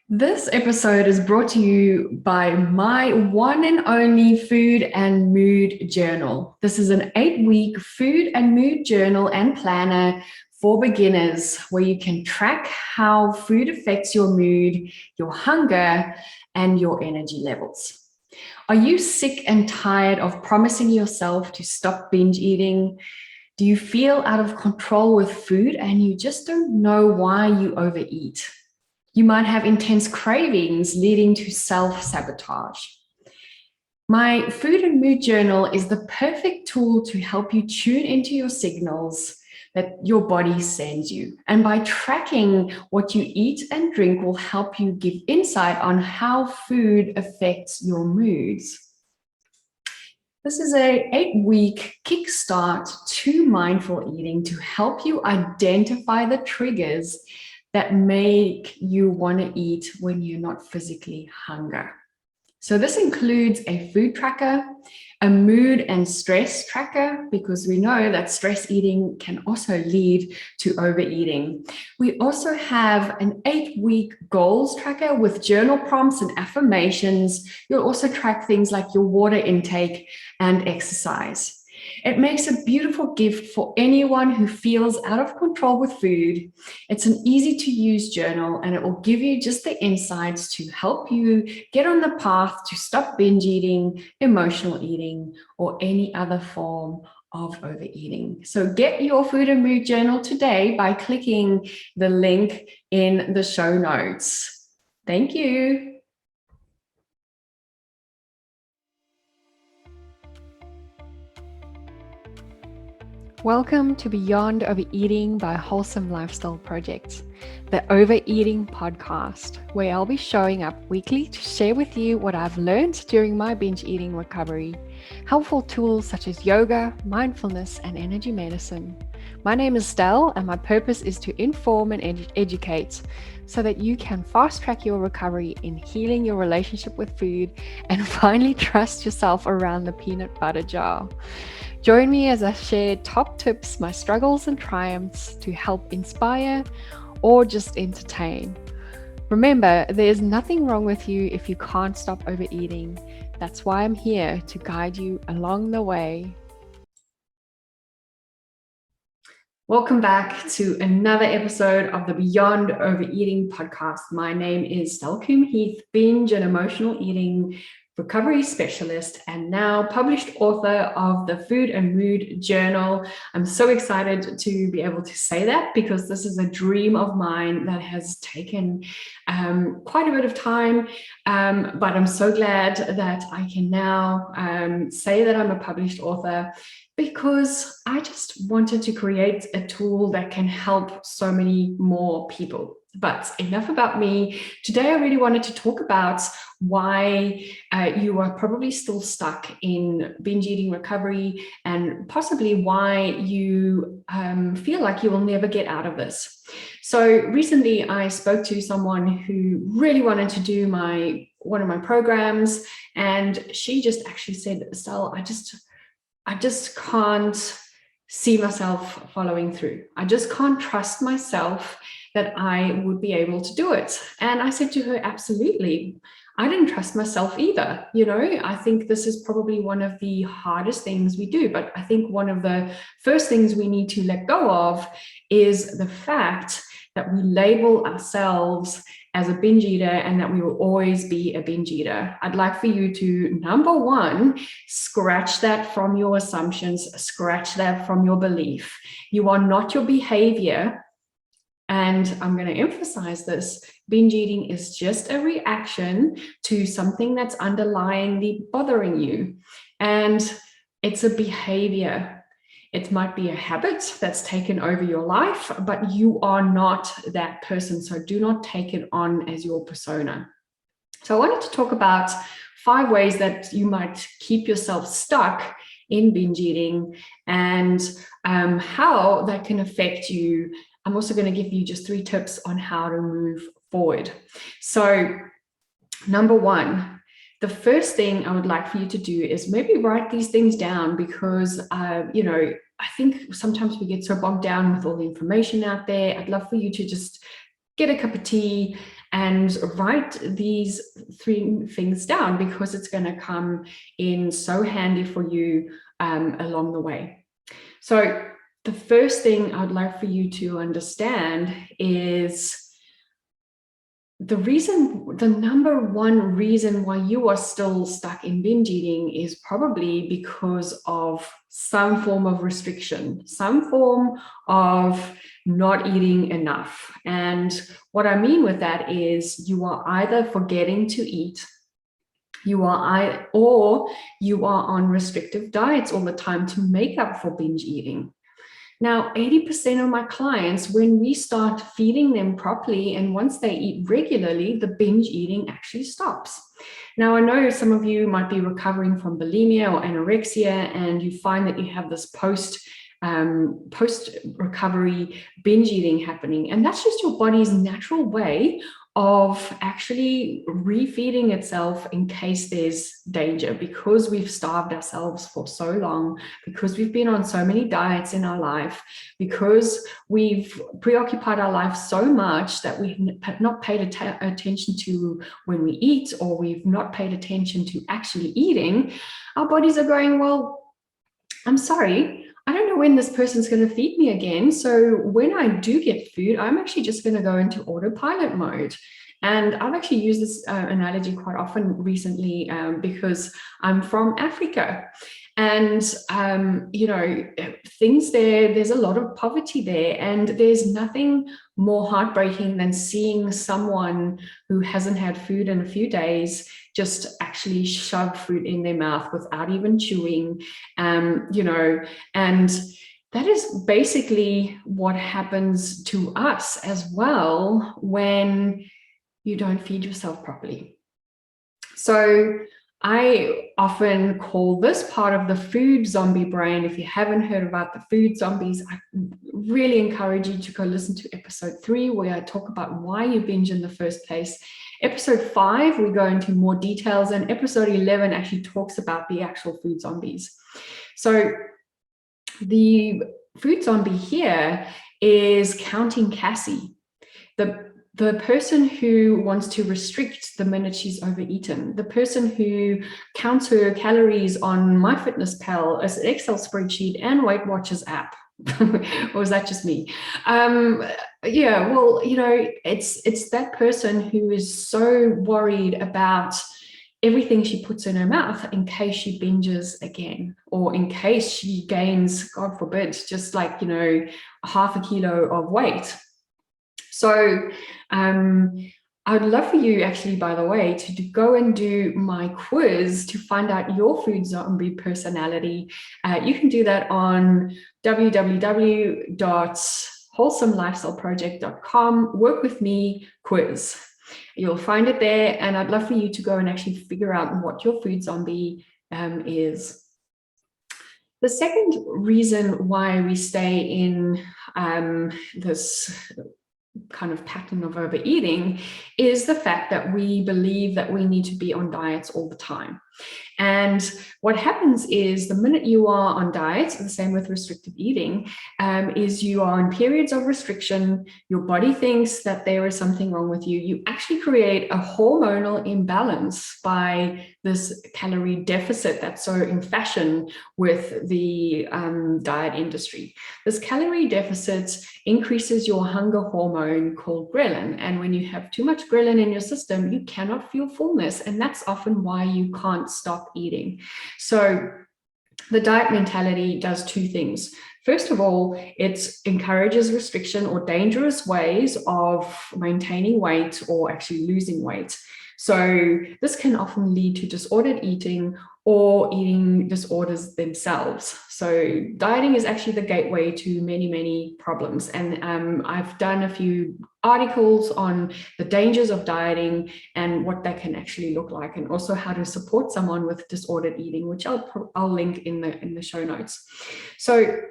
This episode is brought to you by my one and only food and mood journal. This is an 8-week food and mood journal and planner for beginners where you can track how food affects your mood, your hunger, and your energy levels. Are you sick and tired of promising yourself to stop binge eating? Do you feel out of control with food and you just don't know why you overeat? You might have intense cravings leading to self-sabotage. My food and mood journal is the perfect tool to help you tune into your signals that your body sends you. And by tracking what you eat and drink will help you give insight on how food affects your moods. This is an 8-week kickstart to mindful eating to help you identify the triggers that make you want to eat when you're not physically hungry. So this includes a food tracker, a mood and stress tracker, because we know that stress eating can also lead to overeating. We also have an 8-week goals tracker with journal prompts and affirmations. You'll also track things like your water intake and exercise. It makes a beautiful gift for anyone who feels out of control with food. It's an easy to use journal and it will give you just the insights to help you get on the path to stop binge eating, emotional eating, or any other form of overeating. So get your food and mood journal today by clicking the link in the show notes. Thank you. Welcome to Beyond Overeating by Wholesome Lifestyle Project, the Overeating podcast, where I'll be showing up weekly to share with you what I've learned during my binge eating recovery, helpful tools such as yoga, mindfulness, and energy medicine. My name is Stell, and my purpose is to inform and educate so that you can fast track your recovery in healing your relationship with food and finally trust yourself around the peanut butter jar. Join me as I share top tips, my struggles and triumphs to help inspire or just entertain. Remember, there is nothing wrong with you if you can't stop overeating. That's why I'm here to guide you along the way. Welcome back to another episode of the Beyond Overeating podcast. My name is Coombe-Heath, binge and emotional eating recovery specialist and now published author of the Food and Mood Journal. I'm so excited to be able to say that because this is a dream of mine that has taken quite a bit of time, but I'm so glad that I can now say that I'm a published author, because I just wanted to create a tool that can help so many more people. But enough about me. Today, I really wanted to talk about why you are probably still stuck in binge eating recovery and possibly why you feel like you will never get out of this. So recently, I spoke to someone who really wanted to do one of my programs, and she just actually said, Estelle, I just can't see myself following through. I just can't trust myself that I would be able to do it. And I said to her, absolutely. I didn't trust myself either. I think this is probably one of the hardest things we do. But I think one of the first things we need to let go of is the fact that we label ourselves as a binge eater and that we will always be a binge eater. I'd like for you to, number one, scratch that from your assumptions, scratch that from your belief. You are not your behavior. And I'm going to emphasize this. Binge eating is just a reaction to something that's underlyingly bothering you. And it's a behavior. It might be a habit that's taken over your life, but you are not that person. So do not take it on as your persona. So I wanted to talk about 5 ways that you might keep yourself stuck in binge eating and how that can affect you. I'm also going to give you just 3 tips on how to move forward. So number 1, the first thing I would like for you to do is maybe write these things down, because, I think sometimes we get so bogged down with all the information out there. I'd love for you to just get a cup of tea and write these 3 things down, because it's going to come in so handy for you along the way. So the first thing I'd like for you to understand is the number one reason why you are still stuck in binge eating is probably because of some form of restriction, some form of not eating enough. And what I mean with that is you are either forgetting to eat, or you are on restrictive diets all the time to make up for binge eating. Now, 80% of my clients, when we start feeding them properly and once they eat regularly, the binge eating actually stops. Now, I know some of you might be recovering from bulimia or anorexia, and you find that you have this post-recovery binge eating happening. And that's just your body's natural way of actually refeeding itself in case there's danger, because we've starved ourselves for so long, because we've been on so many diets in our life, because we've preoccupied our life so much that we've not paid attention to when we eat, or we've not paid attention to actually eating. Our bodies are going, well, I'm sorry, I don't know when this person's going to feed me again. So when I do get food, I'm actually just going to go into autopilot mode. And I've actually used this analogy quite often recently because I'm from Africa. And, things there's a lot of poverty there. And there's nothing more heartbreaking than seeing someone who hasn't had food in a few days just actually shove food in their mouth without even chewing, and that is basically what happens to us as well when you don't feed yourself properly. So I often call this part of the food zombie brain. If you haven't heard about the food zombies, I really encourage you to go listen to episode 3, where I talk about why you binge in the first place. Episode 5, we go into more details, and episode 11 actually talks about the actual food zombies. So the food zombie here is counting Cassie, the person who wants to restrict the minute she's overeaten, the person who counts her calories on MyFitnessPal as an Excel spreadsheet and Weight Watchers app. Or is that just me? It's that person who is so worried about everything she puts in her mouth in case she binges again, or in case she gains, God forbid, just like, half a kilo of weight. So I'd love for you actually, by the way, to go and do my quiz to find out your food zombie personality. You can do that on www.wholesomelifestyleproject.com. Work with me quiz. You'll find it there, and I'd love for you to go and actually figure out what your food zombie is. The second reason why we stay in this kind of pattern of overeating is the fact that we believe that we need to be on diets all the time. And what happens is the minute you are on diets, the same with restrictive eating, is you are in periods of restriction, your body thinks that there is something wrong with you. You actually create a hormonal imbalance by this calorie deficit that's so in fashion with the diet industry. This calorie deficit increases your hunger hormone called ghrelin. And when you have too much ghrelin in your system, you cannot feel fullness. And that's often why you can't stop eating. So the diet mentality does 2 things. First of all, it encourages restriction or dangerous ways of maintaining weight or actually losing weight. So this can often lead to disordered eating or eating disorders themselves. So dieting is actually the gateway to many, many problems. And I've done a few articles on the dangers of dieting and what that can actually look like, and also how to support someone with disordered eating, which I'll link in the show notes. So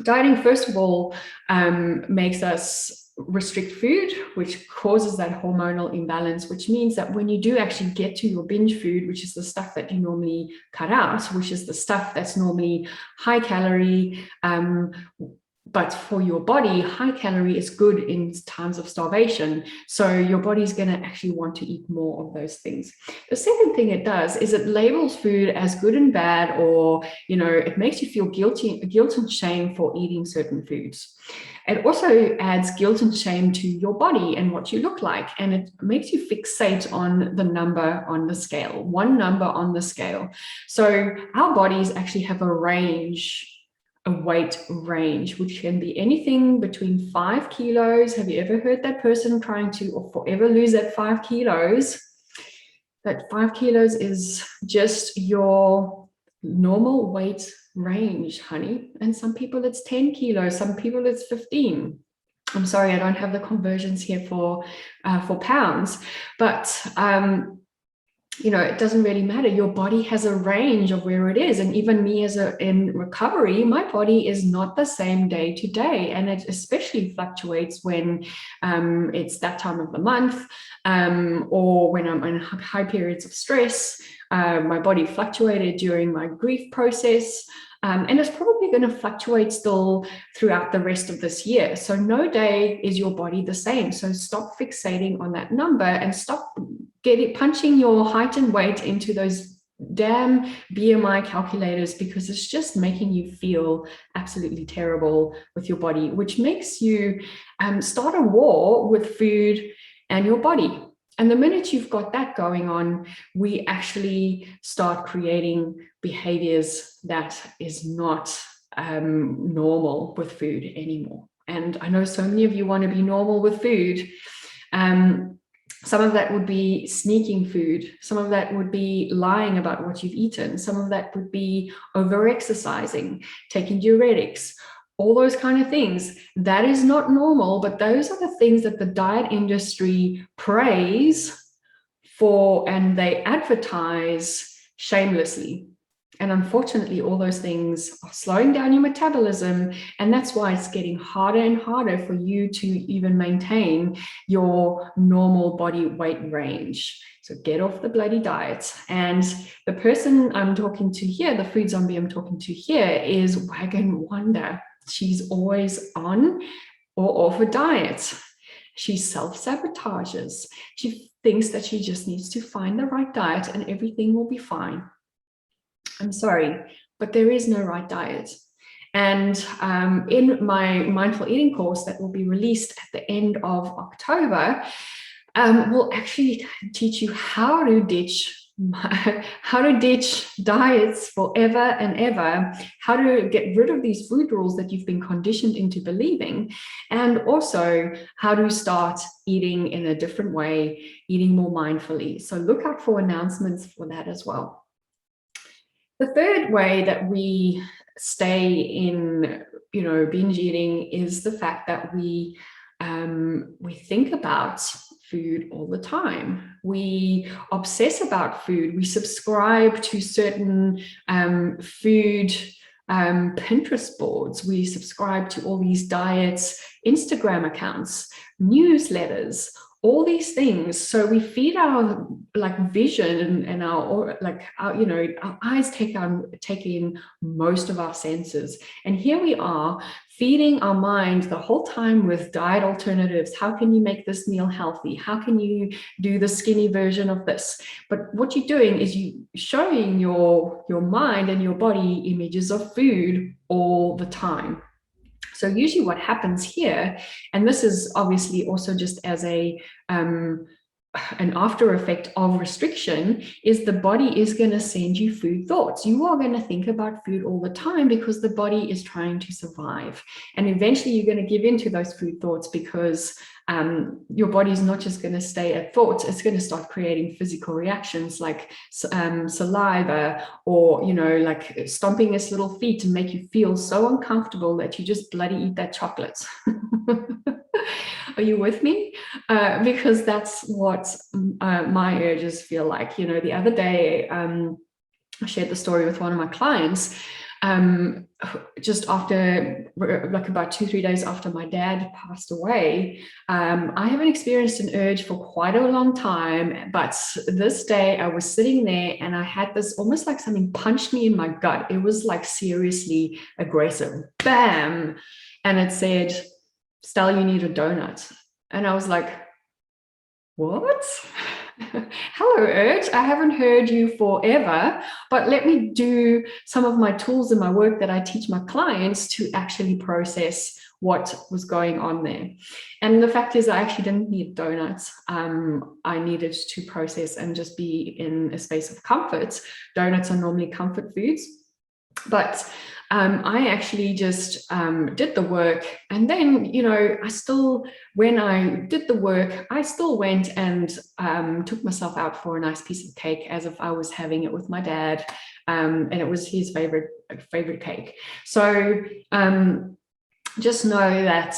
dieting, first of all, makes us restrict food, which causes that hormonal imbalance, which means that when you do actually get to your binge food, which is the stuff that you normally cut out, which is the stuff that's normally high calorie, But for your body, high calorie is good in times of starvation. So your body's going to actually want to eat more of those things. The second thing it does is it labels food as good and bad, or, it makes you feel guilt and shame for eating certain foods. It also adds guilt and shame to your body and what you look like. And it makes you fixate on the number on the scale, one number on the scale. So our bodies actually have a weight range, which can be anything between 5 kilos. Have you ever heard that person trying to or forever lose that 5 kilos? That 5 kilos is just your normal weight range, honey. And some people it's 10 kilos, some people it's 15. I'm sorry, I don't have the conversions here for pounds, but it doesn't really matter. Your body has a range of where it is. And even me in recovery, my body is not the same day to day. And it especially fluctuates when it's that time of the month, or when I'm in high periods of stress. My body fluctuated during my grief process. And it's probably going to fluctuate still throughout the rest of this year. So no day is your body the same. So stop fixating on that number and stop punching your height and weight into those damn BMI calculators, because it's just making you feel absolutely terrible with your body, which makes you start a war with food and your body. And the minute you've got that going on, we actually start creating behaviors that is not normal with food anymore. And I know so many of you want to be normal with food. Some of that would be sneaking food. Some of that would be lying about what you've eaten. Some of that would be over-exercising, taking diuretics, all those kind of things. That is not normal, but those are the things that the diet industry praise for, and they advertise shamelessly. And unfortunately, all those things are slowing down your metabolism. And that's why it's getting harder and harder for you to even maintain your normal body weight range. So get off the bloody diet. And the person I'm talking to here, the food zombie I'm talking to here, is Wagon Wonder. She's always on or off a diet. She self-sabotages. She thinks that she just needs to find the right diet and everything will be fine. I'm sorry, but there is no right diet. And in my mindful eating course that will be released at the end of October, we'll actually teach you how to ditch diets forever and ever, how to get rid of these food rules that you've been conditioned into believing, and also how to start eating in a different way, eating more mindfully. So look out for announcements for that as well. The third way that we stay in, binge eating is the fact that we think about food all the time. We obsess about food. We subscribe to certain food Pinterest boards. We subscribe to all these diets, Instagram accounts, newsletters, all these things. So we feed our vision and our eyes take in most of our senses. And here we are feeding our mind the whole time with diet alternatives. How can you make this meal healthy? How can you do the skinny version of this? But what you're doing is you showing your mind and your body images of food all the time. So usually what happens here, and this is obviously also just as an after effect of restriction, is the body is going to send you food thoughts. You are going to think about food all the time because the body is trying to survive. And eventually you're going to give into those food thoughts because your body is not just going to stay at thoughts, it's going to start creating physical reactions like saliva, or like stomping its little feet to make you feel so uncomfortable that you just bloody eat that chocolate. Are you with me? Because that's what my urges feel like. The other day I shared the story with one of my clients. just after, like about 2-3 days after my dad passed away, I haven't experienced an urge for quite a long time, but this day I was sitting there and I had this almost like something punched me in my gut. It was like seriously aggressive, bam. And it said, Stell, you need a donut. And I was like, what? Hello, urge. I haven't heard you forever, but let me do some of my tools in my work that I teach my clients to actually process what was going on there. And the fact is, I actually didn't need donuts. I needed to process and just be in a space of comfort. Donuts are normally comfort foods, but I actually just did the work. And then, when I did the work, I still went and took myself out for a nice piece of cake as if I was having it with my dad. And it was his favorite cake. So just know that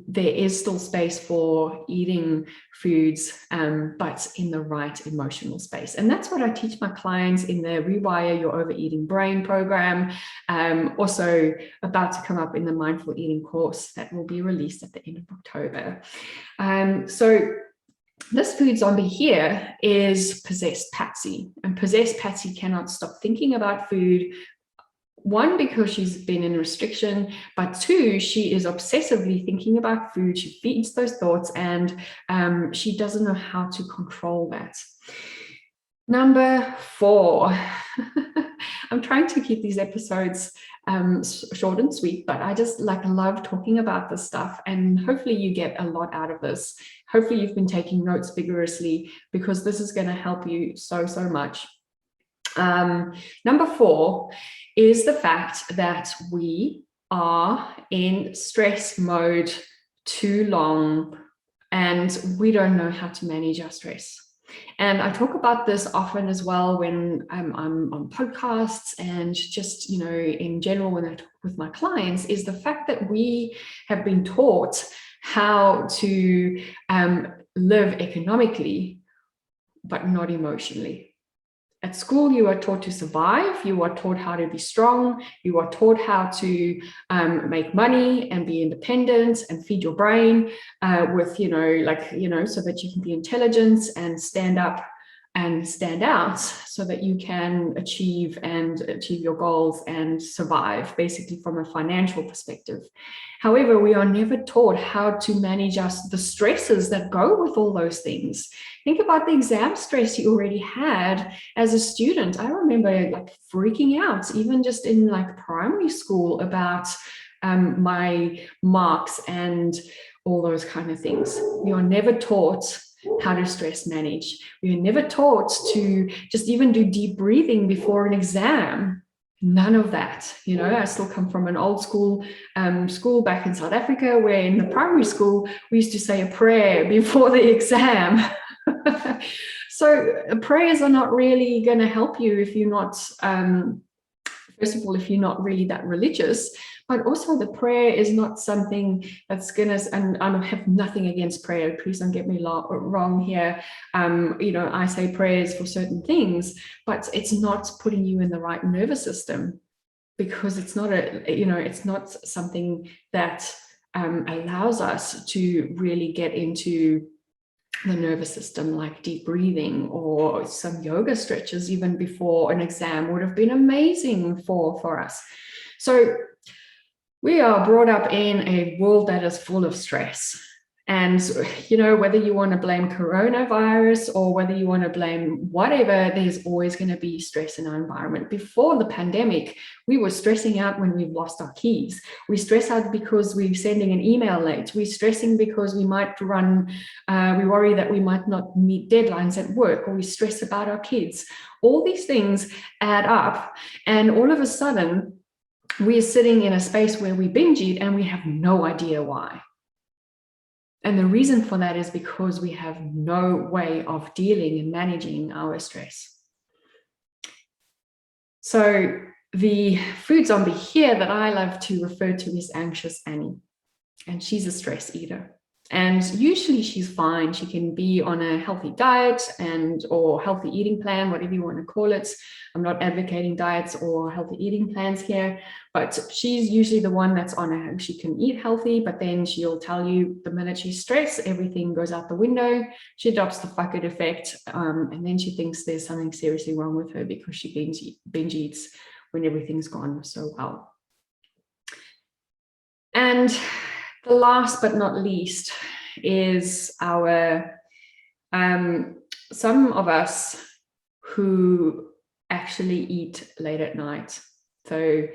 there is still space for eating foods, but in the right emotional space. And that's what I teach my clients in the Rewire Your Overeating Brain program. Also about to come up in the Mindful Eating course that will be released at the end of October. So this food zombie here is possessed Patsy, and possessed Patsy cannot stop thinking about food. One, because she's been in restriction, but two, she is obsessively thinking about food. She feeds those thoughts, and she doesn't know how to control that. Number 4. I'm trying to keep these episodes short and sweet, but I just love talking about this stuff, and hopefully you get a lot out of this. Hopefully you've been taking notes vigorously, because this is going to help you so much. Number 4 is the fact that we are in stress mode too long and we don't know how to manage our stress. And I talk about this often as well when I'm on podcasts and just, in general, when I talk with my clients, is the fact that we have been taught how to live economically, but not emotionally. At school, you are taught to survive, you are taught how to be strong, you are taught how to make money and be independent and feed your brain with, so that you can be intelligent and stand up and stand out so that you can achieve your goals and survive, basically from a financial perspective. However, we are never taught how to manage the stresses that go with all those things. Think about the exam stress you already had as a student. I remember freaking out, even just in primary school, about my marks and all those kind of things. We are never taught how to stress manage. We are never taught to just even do deep breathing before an exam. None of that. I still come from an old school back in South Africa, where in the primary school we used to say a prayer before the exam. So prayers are not really going to help you if you're not, first of all, if you're not really that religious. But also the prayer is not something that's going to, and I have nothing against prayer, please don't get me wrong here. I say prayers for certain things, but it's not putting you in the right nervous system, because it's not it's not something that allows us to really get into the nervous system, like deep breathing or some yoga stretches even before an exam would have been amazing for us. So we are brought up in a world that is full of stress. And, whether you want to blame coronavirus or whether you want to blame whatever, there's always going to be stress in our environment. Before the pandemic, we were stressing out when we've lost our keys. We stress out because we're sending an email late. We're stressing because we might we worry that we might not meet deadlines at work, or we stress about our kids. All these things add up. And all of a sudden, we're sitting in a space where we binge eat and we have no idea why. And the reason for that is because we have no way of dealing and managing our stress. So the food zombie here that I love to refer to is Anxious Annie, and she's a stress eater. And usually she's fine. She can be on a healthy diet or healthy eating plan, whatever you want to call it. I'm not advocating diets or healthy eating plans here, but she's usually the one that's on a, she can eat healthy, but then she'll tell you the minute she's stressed, everything goes out the window. She adopts the fuck it effect. And then she thinks there's something seriously wrong with her because she binge eats when everything's gone so well. And the last but not least is our some of us who actually eat late at night. So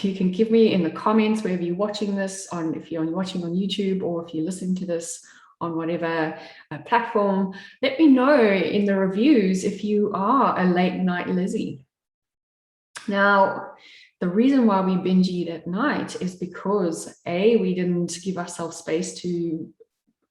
you can give me in the comments wherever you're watching this on, if you're watching on YouTube or if you're listening to this on whatever platform, let me know in the reviews if you are a late night Lizzie. Now, the reason why we binge eat at night is because A, we didn't give ourselves space to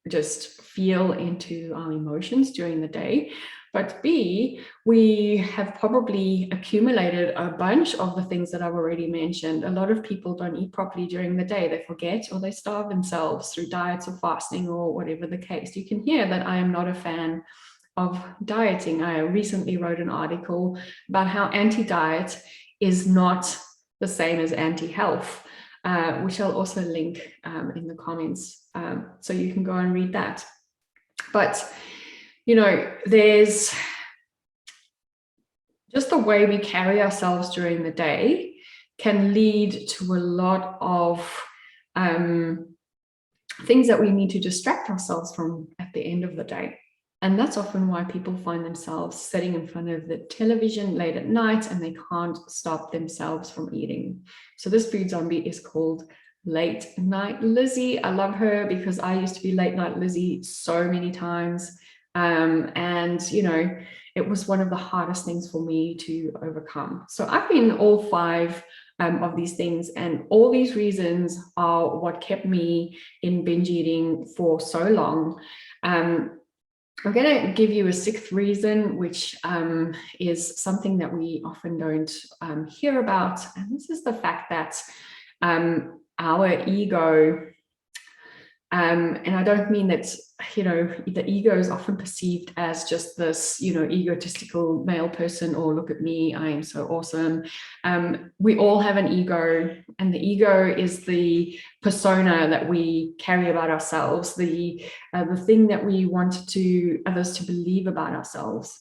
just feel into our emotions during the day, but B, we have probably accumulated a bunch of the things that I've already mentioned. A lot of people don't eat properly during the day. They forget or they starve themselves through diets or fasting or whatever the case. You can hear that I am not a fan of dieting. I recently wrote an article about how anti-diet is not the same as anti-health, which I'll also link in the comments, so you can go and read that. But, you know, there's just the way we carry ourselves during the day can lead to a lot of things that we need to distract ourselves from at the end of the day. And that's often why people find themselves sitting in front of the television late at night and they can't stop themselves from eating. So this food zombie is called Late Night Lizzie. I love her because I used to be Late Night Lizzie so many times. And, you know, it was one of the hardest things for me to overcome. So I've been all 5 of these things, and all these reasons are what kept me in binge eating for so long. I'm going to give you a 6th reason, which is something that we often don't hear about. And this is the fact that our ego, and I don't mean that, you know, the ego is often perceived as just this, you know, egotistical male person, or look at me, I am so awesome. We all have an ego, and the ego is the persona that we carry about ourselves, the thing that we want others to believe about ourselves.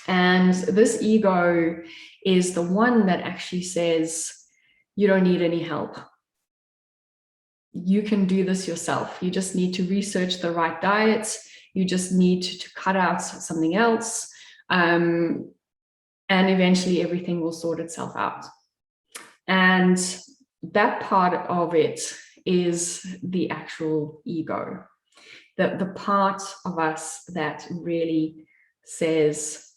And this ego is the one that actually says, you don't need any help. You can do this yourself. You just need to research the right diets. You just need to cut out something else. And eventually everything will sort itself out. And that part of it is the actual ego. The part of us that really says,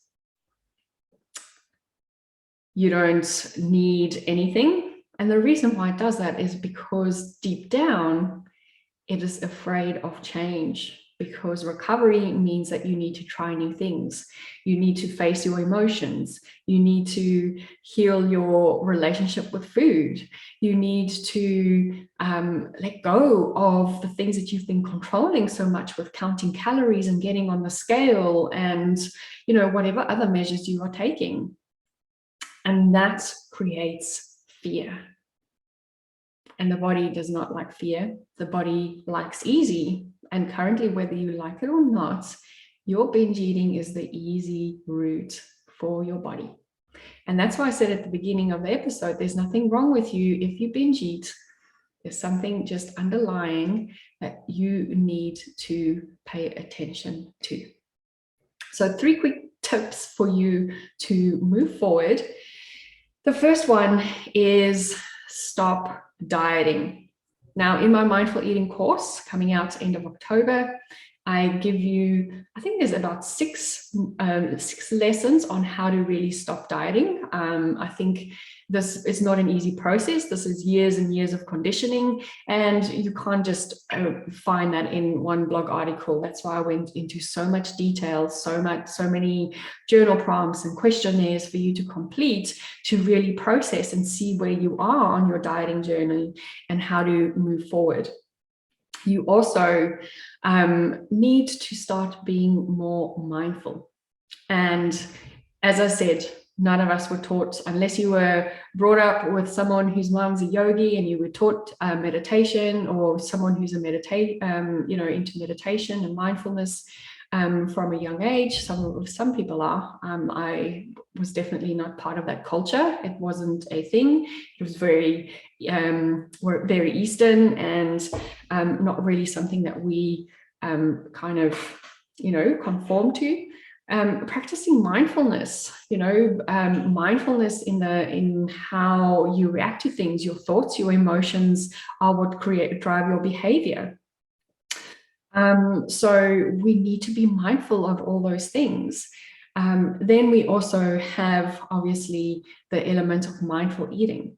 you don't need anything. And the reason why it does that is because deep down, it is afraid of change, because recovery means that you need to try new things. You need to face your emotions. You need to heal your relationship with food. You need to let go of the things that you've been controlling so much with counting calories and getting on the scale and, you know, whatever other measures you are taking. And that creates fear. And the body does not like fear. The body likes easy. And currently, whether you like it or not, your binge eating is the easy route for your body. And that's why I said at the beginning of the episode, there's nothing wrong with you if you binge eat. There's something just underlying that you need to pay attention to. So 3 quick tips for you to move forward. The first one is stop dieting. Now, in my mindful eating course coming out end of October, I give you, I think there's about six lessons on how to really stop dieting. I think this is not an easy process. This is years and years of conditioning, and you can't just find that in one blog article. That's why I went into so much detail, so many journal prompts and questionnaires for you to complete to really process and see where you are on your dieting journey and how to move forward. you also need to start being more mindful. And as I said, none of us were taught, unless you were brought up with someone whose mom's a yogi and you were taught meditation, or someone who's into meditation and mindfulness from a young age. Some people are. I was definitely not part of that culture. It wasn't a thing. It was very Eastern, and not really something that we conform to. Practicing mindfulness, mindfulness in how you react to things. Your thoughts, your emotions are what drive your behavior. So we need to be mindful of all those things. Then we also have, obviously, the element of mindful eating.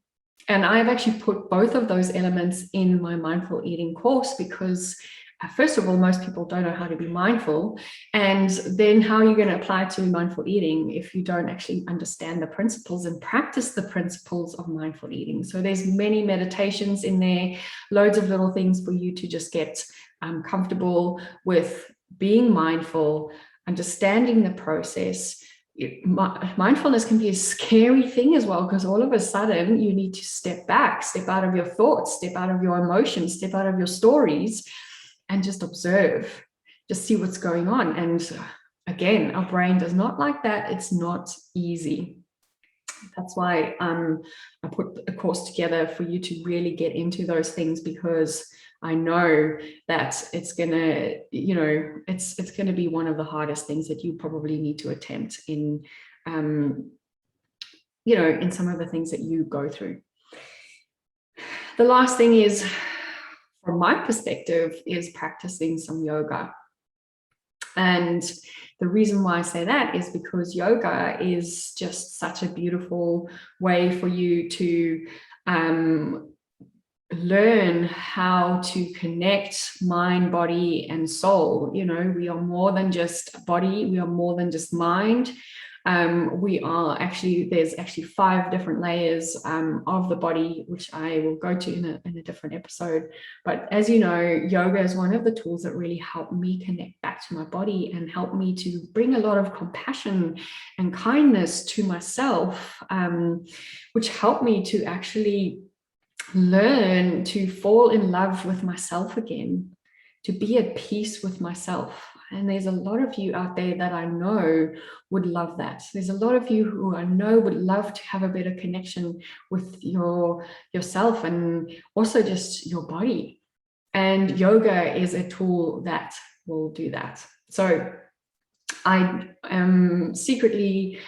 And I've actually put both of those elements in my mindful eating course because, first of all, most people don't know how to be mindful. And then how are you going to apply it to mindful eating if you don't actually understand the principles and practice the principles of mindful eating? So there's many meditations in there, loads of little things for you to just get comfortable with being mindful, understanding the process. Mindfulness can be a scary thing as well, because all of a sudden you need to step back, step out of your thoughts, step out of your emotions, step out of your stories, and just observe, just see what's going on. And again, our brain does not like that. It's not easy. That's why I put a course together for you to really get into those things, because I know that it's gonna, it's gonna be one of the hardest things that you probably need to attempt in, in some of the things that you go through. The last thing is, from my perspective, is practicing some yoga. And the reason why I say that is because yoga is just such a beautiful way for you to learn how to connect mind, body, and soul. We are more than just body. We are more than just mind. There's actually 5 different layers of the body, which I will go to in a different episode. But as you know, yoga is one of the tools that really help me connect back to my body and help me to bring a lot of compassion and kindness to myself, which helped me to actually learn to fall in love with myself again, to be at peace with myself. And there's a lot of you out there that I know would love that. There's a lot of you who I know would love to have a better connection with yourself and also just your body. And yoga is a tool that will do that. So I am secretly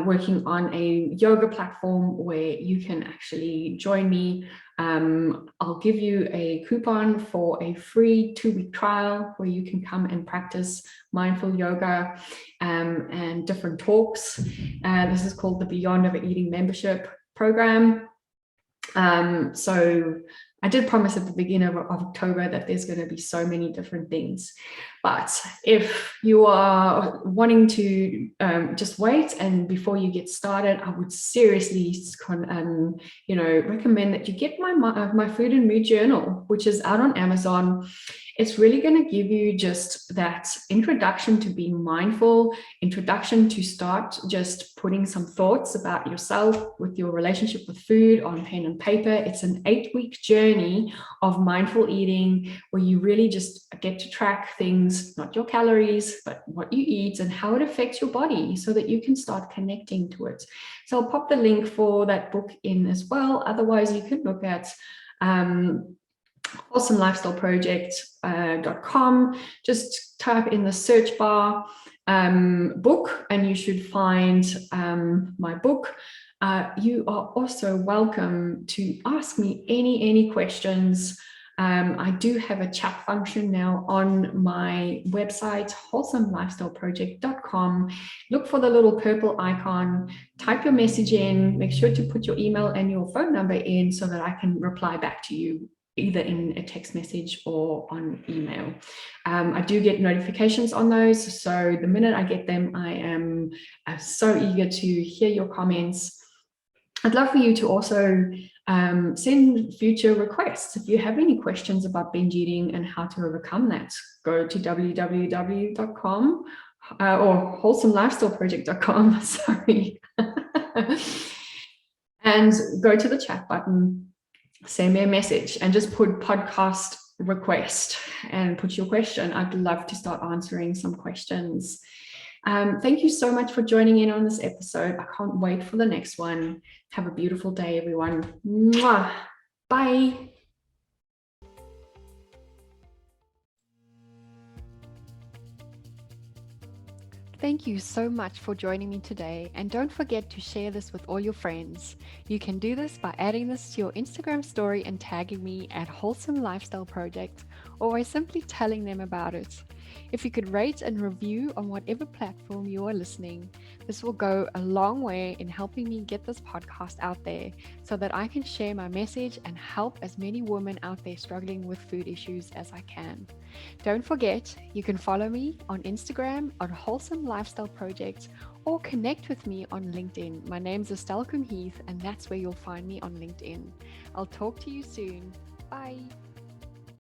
working on a yoga platform where you can actually join me. I'll give you a coupon for a free 2-week trial where you can come and practice mindful yoga and different talks. This is called the Beyond Overeating membership program. So I did promise at the beginning of October that there's going to be so many different things. But if you are wanting to just wait and before you get started, I would seriously recommend that you get my food and mood journal, which is out on Amazon. It's really going to give you just that introduction to being mindful, introduction to start just putting some thoughts about yourself with your relationship with food on pen and paper. It's an 8-week journey of mindful eating where you really just get to track things, not your calories, but what you eat and how it affects your body so that you can start connecting to it. So I'll pop the link for that book in as well. Otherwise, you can look at awesomelife.project.com. Just type in the search bar book and you should find my book. You are also welcome to ask me any questions. I do have a chat function now on my website, wholesomelifestyleproject.com. Look for the little purple icon, type your message in, make sure to put your email and your phone number in so that I can reply back to you either in a text message or on email. I do get notifications on those. So the minute I get them, I am so eager to hear your comments. I'd love for you to also Send future requests. If you have any questions about binge eating and how to overcome that, go to www.com or wholesomelifestyleproject.com, sorry, and go to the chat button, send me a message and just put podcast request and put your question. I'd love to start answering some questions. Thank you so much for joining in on this episode. I can't wait for the next one. Have a beautiful day, everyone. Mwah. Bye. Thank you so much for joining me today, and don't forget to share this with all your friends. You can do this by adding this to your Instagram story and tagging me at Wholesome Lifestyle Project, or by simply telling them about it. If you could rate and review on whatever platform you are listening, this will go a long way in helping me get this podcast out there so that I can share my message and help as many women out there struggling with food issues as I can. Don't forget, you can follow me on Instagram at Wholesome Lifestyle Project or connect with me on LinkedIn. My name's Coombe-Heath, and that's where you'll find me on LinkedIn. I'll talk to you soon. Bye.